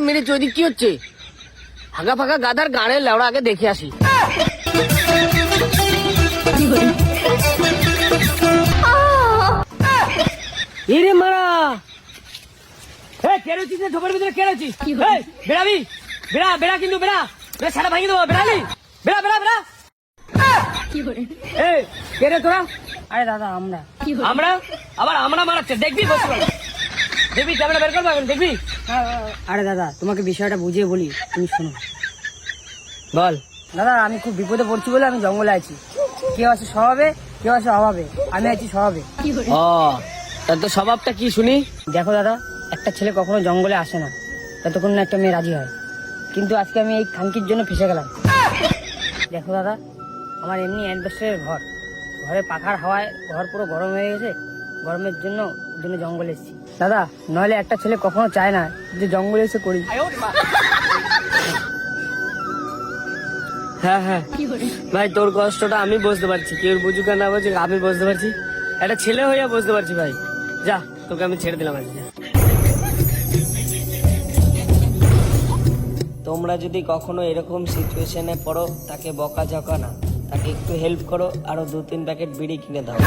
মেরেছে, ওইদিক কি হচ্ছে? ফাঁকা ফাঁকা গাধার গাড়ের লেওড়া, আগে দেখে আসি। এরে মারা, কেরোচিস না ঢোকার ভিতরে কেরোচিস? বেড়াবি, বেড়া বেড়া, কিন্তু বেড়া বেড়া, সারা ভাঙি দেবো। বেড়ালি, বেড়া বেড়া বেড়া। কে রে তোরা? আরে দাদা আমরা। আমরা? আবার আমরা মারাচ্ছে, দেখবি? বসে দেখবি, ক্যামেরা বের করবো এখন, দেখবি? আরে দাদা তোমাকে বিষয়টা বুঝিয়ে বলি, তুমি শোনো। বল। দাদা আমি খুব বিপদে পড়ছি বলে আমি জঙ্গলে আছি। কেউ আছে স্বভাবে, কেউ আছে অভাবে, আমি আছি স্বভাবে। ও, তার তো স্বভাবটা কি শুনি? দেখো দাদা, একটা ছেলে কখনো জঙ্গলে আসে না ততক্ষণ না একটা মেয়ে রাজি হয়, কিন্তু আজকে আমি এই খানকির জন্য ফেসে গেলাম। দেখো দাদা, আমার এমনি অ্যাডভেস্টারের ঘর, ঘরে পাখার হাওয়ায় ঘর পুরো গরম হয়ে গেছে। গরমের জন্য জঙ্গলে এসেছি দাদা, নইলে একটা ছেলে কখনো চায় না যে জঙ্গলে এসে করি। হ্যাঁ হ্যাঁ ভাই, তোর কষ্টটা আমি বুঝতে পারছি, কেউ বুঝুক আর না বুঝুক আমি বুঝতে পারছি। একটা ছেলে হইয়া বুঝতে পারছি ভাই। যা, তোকে আমি ছেড়ে দিলাম আজকে। তোমরা যদি কখনো এরকম সিচুয়েশনে পড়ো, তাকে বকাঝকা না, তাকে একটু হেল্প করো, আরো 2-3 প্যাকেট বিড়ি কিনে দাও।